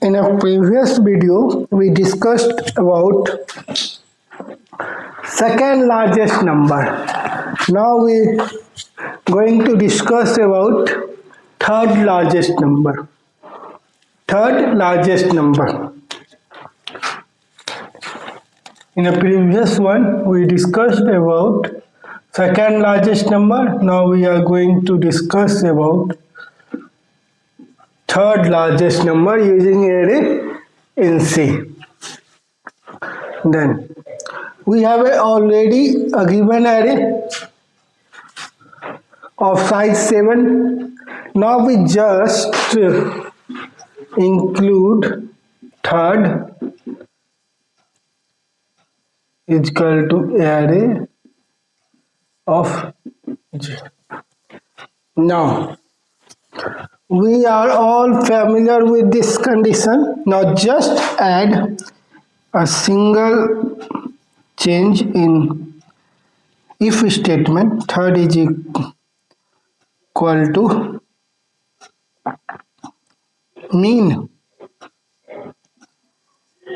In a previous video, we discussed about second largest number. Now we going to discuss about third largest number. Third largest number. In a previous one, we discussed about second largest number. Now we are going to discuss about third largest number using array in C. Then we have already a given array of size 7. Now we just include third is equal to array of J. Now we are all familiar with this condition. Now just add a single change in if statement. Third is equal to mean,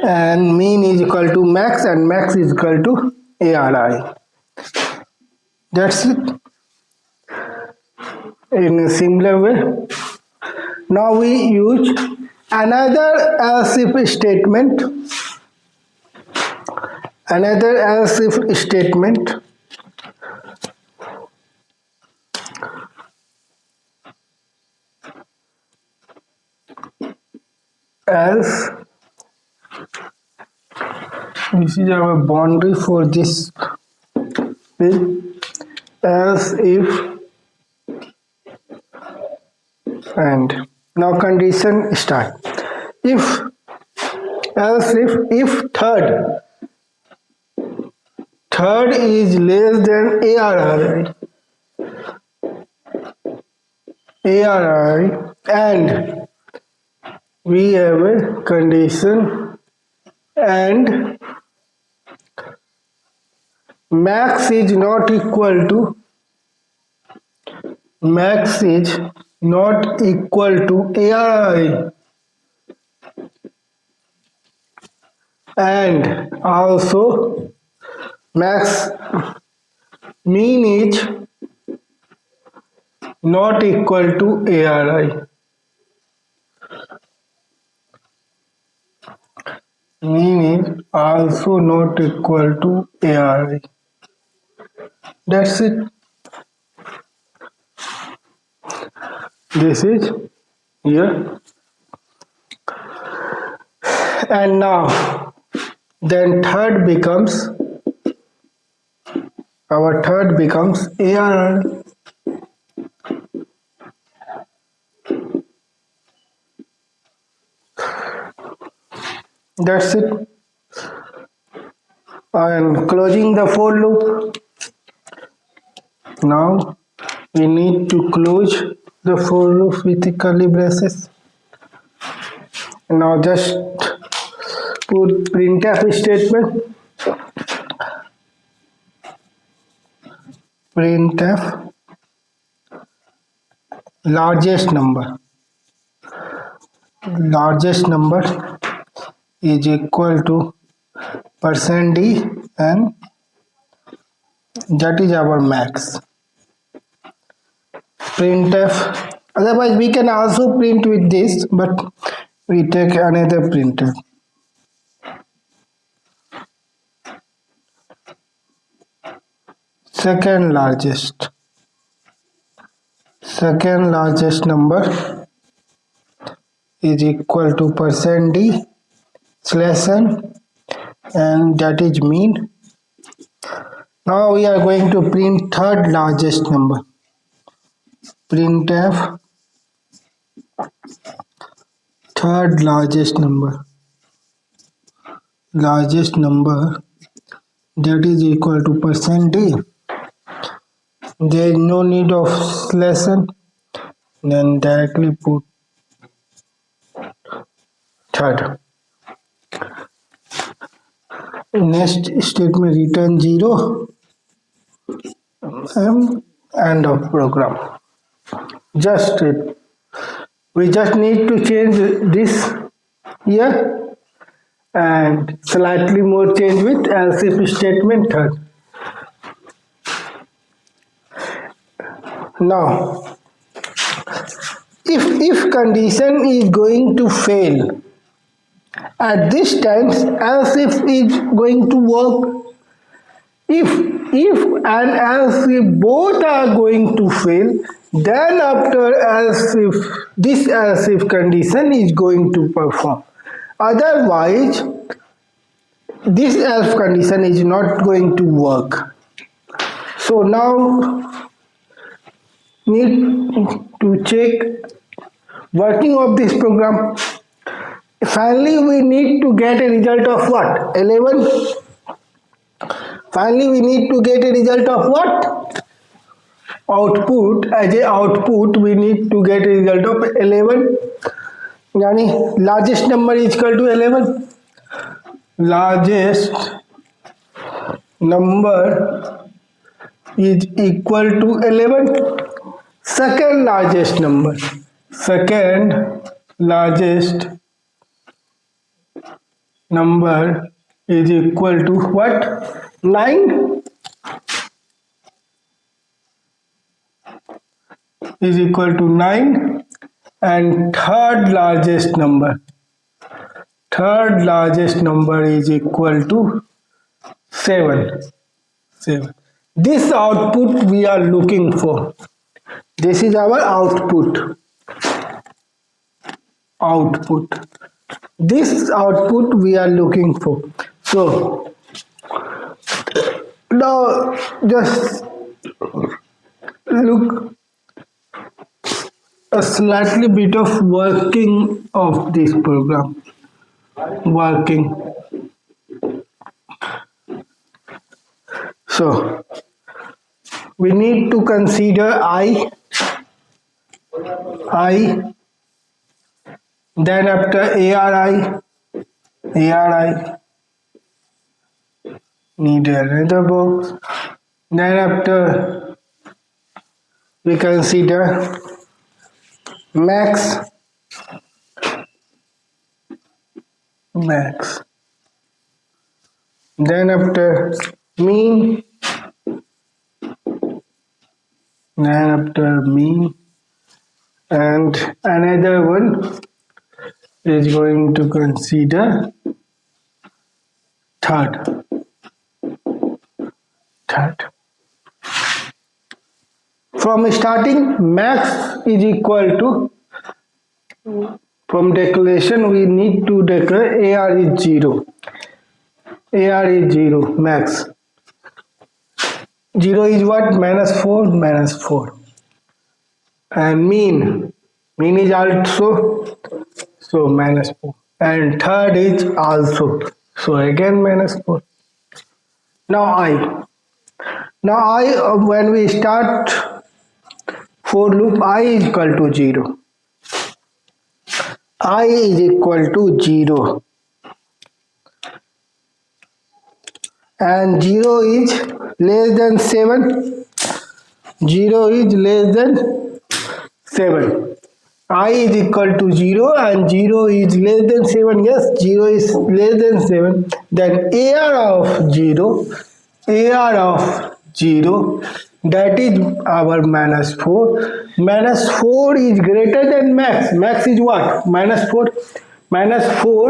and mean is equal to max, and max is equal to ARI. That's it. In a similar way, now we use another else if statement. Another else if statement. Else, this is our boundary for this page. Else if, and now condition start. If, else if third is less than ARI, and we have a condition, and max is not equal to ARI, and also max mean is not equal to ARI. Mean is also not equal to ARI. That's it. This is here. And now then third becomes ARI. That's it. And closing the for loop. Now we need to close the for loop with the curly braces. Now just put printf statement. Printf largest number is equal to %d, and that is our max. Printf, otherwise we can also print with this, but we take another printf. Second largest number is equal to %d /n, and that is mean. Now we are going to print third largest number. Printf third largest number that is equal to %d. There is no need of /n, then directly put third. Next statement return 0, and end of program. Just it. We just need to change this here, and slightly more change with else if statement third. Now, if condition is going to fail, at this time else if is going to work. If and else if both are going to fail, then after else if this else if condition is going to perform. Otherwise, this else condition is not going to work. So now need to check working of this program. Finally, we need to get a result of what? 11. Finally, we need to get a result of what? Output. As a output, we need to get a result of 11. Yani largest number is equal to 11. Largest number is equal to 11. Second largest number. Second largest number is equal to what? 9 is equal to 9, and third largest number is equal to 7. This output we are looking for. This is our output. This output we are looking for. So now just look a slightly bit of working of this program. So we need to consider I, then after ARI, need another box. Then after we consider max. Then after mean. And another one is going to consider third. From starting, max is equal to, from declaration we need to declare AR is 0. Max. 0 is what? -4. And mean is also, so -4. And third is also, so again -4. Now I, when we start for loop, I is equal to 0. I is equal to 0. And 0 is less than 7. 0 is less than 7. I is equal to 0 and 0 is less than 7. Yes, 0 is less than 7. Then AR of 0, that is our -4. -4 is greater than max. Max is what? -4. -4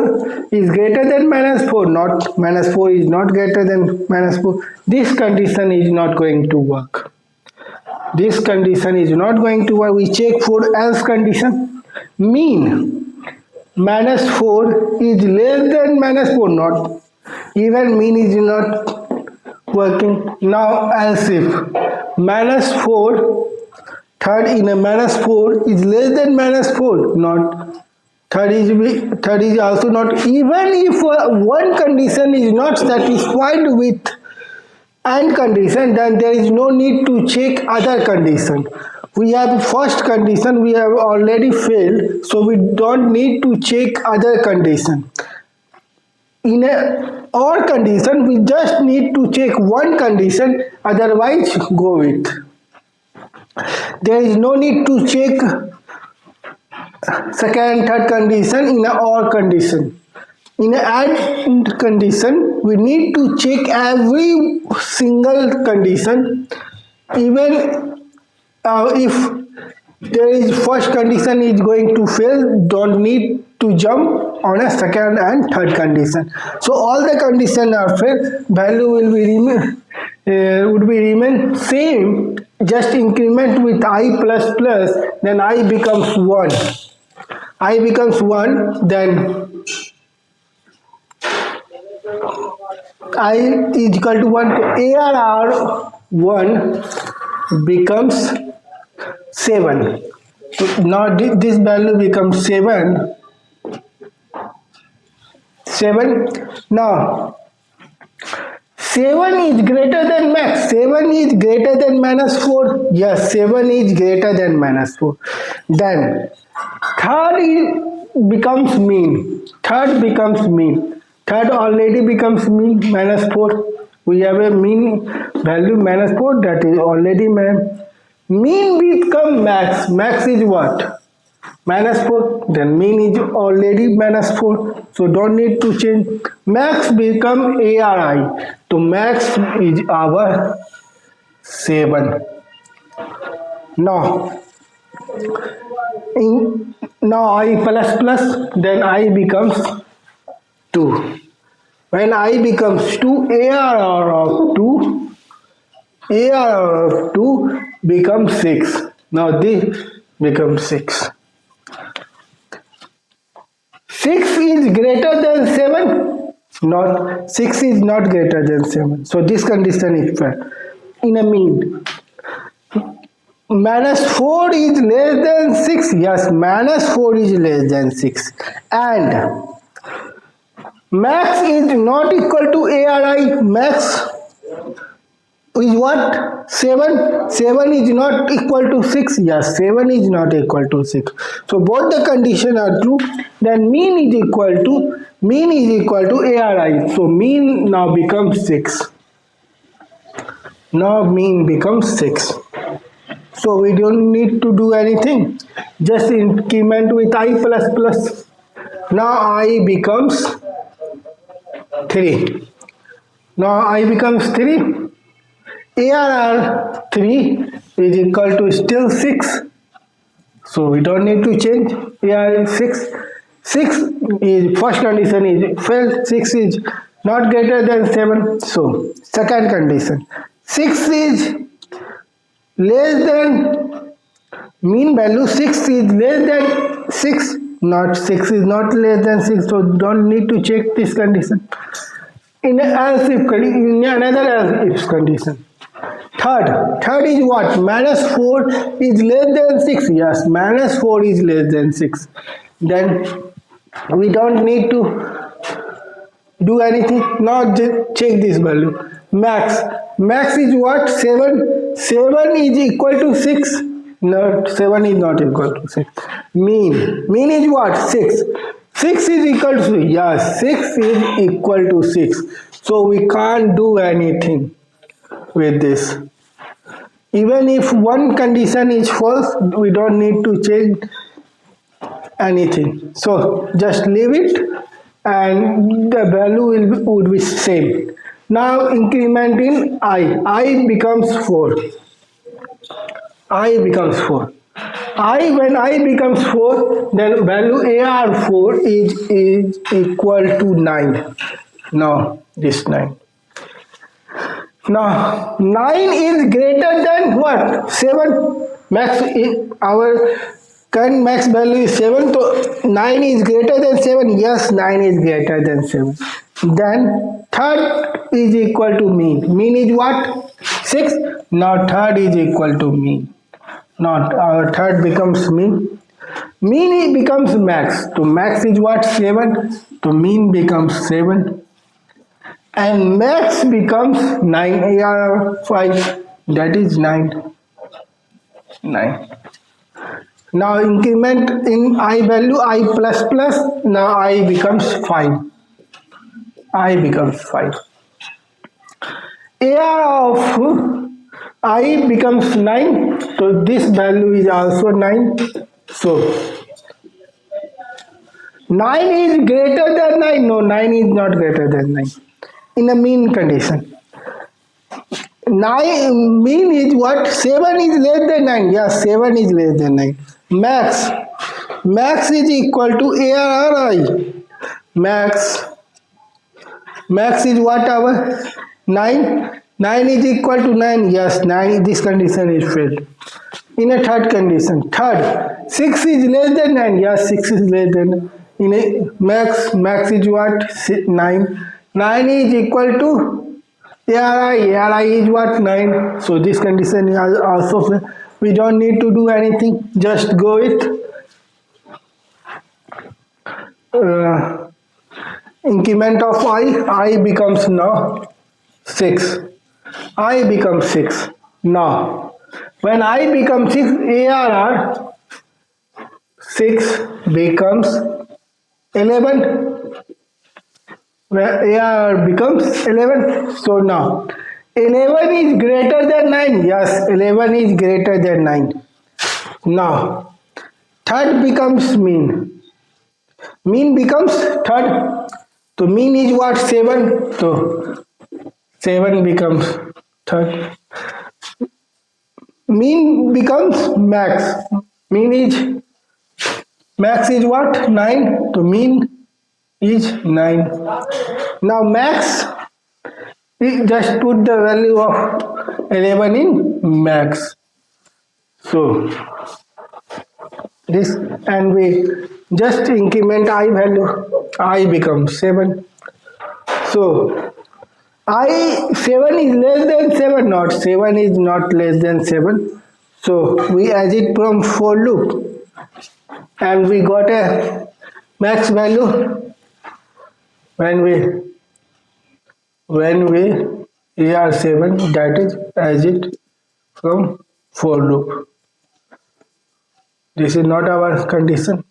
is greater than -4. Not -4 is not greater than -4. This condition is not going to work. We check for else condition. Mean -4 is less than -4. Not even mean is not working. Now else if -4, third in a -4 is less than -4. Not third is also not. Even if one condition is not satisfied with and condition, then there is no need to check other condition. We have first condition, we have already failed, so we don't need to check other condition. In a or condition, we just need to check one condition, otherwise go with. There is no need to check second, third condition in a or condition. In an AND condition, we need to check every single condition, even if there is first condition is going to fail, don't need to jump on a second and third condition. So all the conditions are fail, value will be would be remain same, just increment with I plus plus, then I becomes 1. I becomes 1, then I is equal to 1, to ARR 1 becomes 7. Now this value becomes 7. 7. Now 7 is greater than max. 7 is greater than minus 4. Yes, 7 is greater than minus 4. Then third becomes mean. Third becomes mean. Third already becomes mean, minus 4. We have a mean value minus 4, that is already mean. Mean become max. Max is what? Minus 4. Then mean is already minus 4. So don't need to change. Max become ARI. So max is our 7. Now, now I plus plus, then I becomes 2. When I becomes 2, ARR of 2, ARR of 2 becomes 6. Now this becomes 6. 6 is greater than 7? Not. 6 is not greater than 7. So this condition is fair. In a mean. Minus 4 is less than 6. Yes, minus 4 is less than 6. And max is not equal to ARI. Max is what? 7. 7 is not equal to 6. Yes, 7 is not equal to 6. So both the conditions are true. Then mean is equal to ARI. So mean now becomes 6. Now mean becomes 6. So we don't need to do anything. Just increment with I plus plus. Now I becomes 3. Now I becomes 3. ARR 3 is equal to still 6. So we don't need to change. ARR is 6. 6 is first condition is failed. 6 is not greater than 7. So second condition. 6 is less than mean value. 6 is less than 6. Not 6 is not less than 6. So don't need to check this condition. In else if in another else if condition. Third is what? Minus 4 is less than 6. Yes, minus 4 is less than 6. Then we don't need to do anything. Now just check this value. Max is what? 7. 7 is equal to 6. No, 7 is not equal to 6. Mean is what? 6. 6 is equal to 6. Yes, 6 is equal to 6. So we can't do anything with this. Even if one condition is false, we don't need to change anything. So just leave it and the value would be same. Now increment in I becomes 4. I becomes 4. When I becomes 4, then value AR4 is equal to 9. Now this 9. Now 9 is greater than what? 7. Max our current max value is 7. So 9 is greater than 7. Yes, 9 is greater than 7. Then third is equal to mean. Mean is what? 6. Now third is equal to mean. Not our third becomes mean. Mean becomes max. So max is what? 7. So mean becomes 7. And max becomes 9. AR 5. That is 9. 9. Now increment in I value I plus plus. Now I becomes 5. I becomes 5. AR of I becomes 9. So this value is also 9. So 9 is greater than 9. No, 9 is not greater than 9. In a mean condition. 9 mean is what? 7 is less than 9. Yes, 7 is less than 9. Max. Max is equal to ARI. Max. Max is what our? 9. 9 is equal to 9. Yes, 9. This condition is failed. In a third condition. Third. 6 is less than 9. Yes, 6 is less than. In a max is what? 9. 9 is equal to ARI is what? 9. So this condition is also, we don't need to do anything. Just go with increment of I becomes now 6. I becomes 6. Now, when I becomes 6, ARR 6 becomes 11. Where AR becomes 11. So now 11 is greater than 9. Yes, 11 is greater than 9. Now third becomes mean. Mean becomes third. So mean is what? 7. So 7 becomes third. Mean becomes max. Max is what? 9. So mean is 9. Now max, we just put the value of 11 in max. So this, and we just increment I value. I becomes 7. So I 7 is less than 7. Not 7 is not less than 7. So we exit from for loop and we got a max value when we AR7, that is exit from for loop. This is not our condition.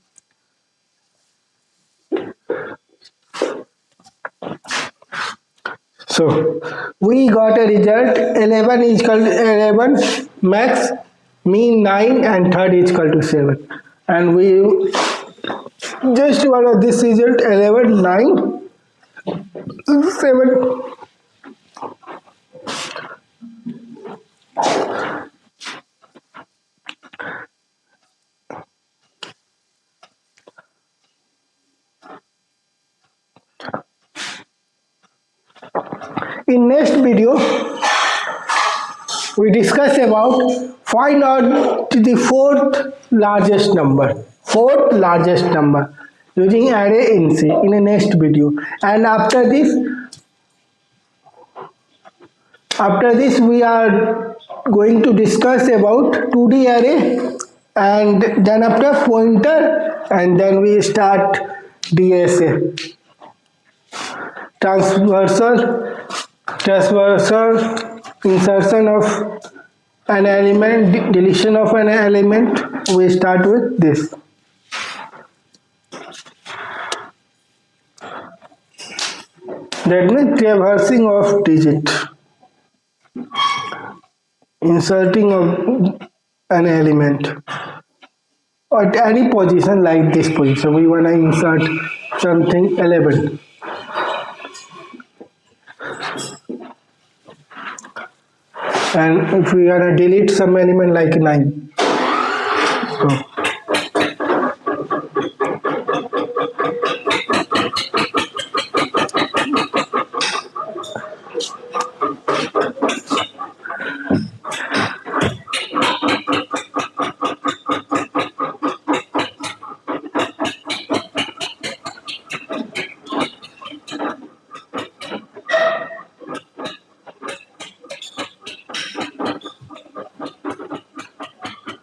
So we got a result 11 is equal to 11 max, mean 9 and third is equal to 7. And we just follow this result 11, 9, 7. In next video, we discuss about find out the fourth largest number using array INC in the next video. And after this we are going to discuss about 2D array, and then after pointer, and then we start DSA, transversal insertion of an element, deletion of an element. We start with this. That means traversing of digit, inserting of an element at any position, like this position. We want to insert something 11. And if we are to delete some element like 9.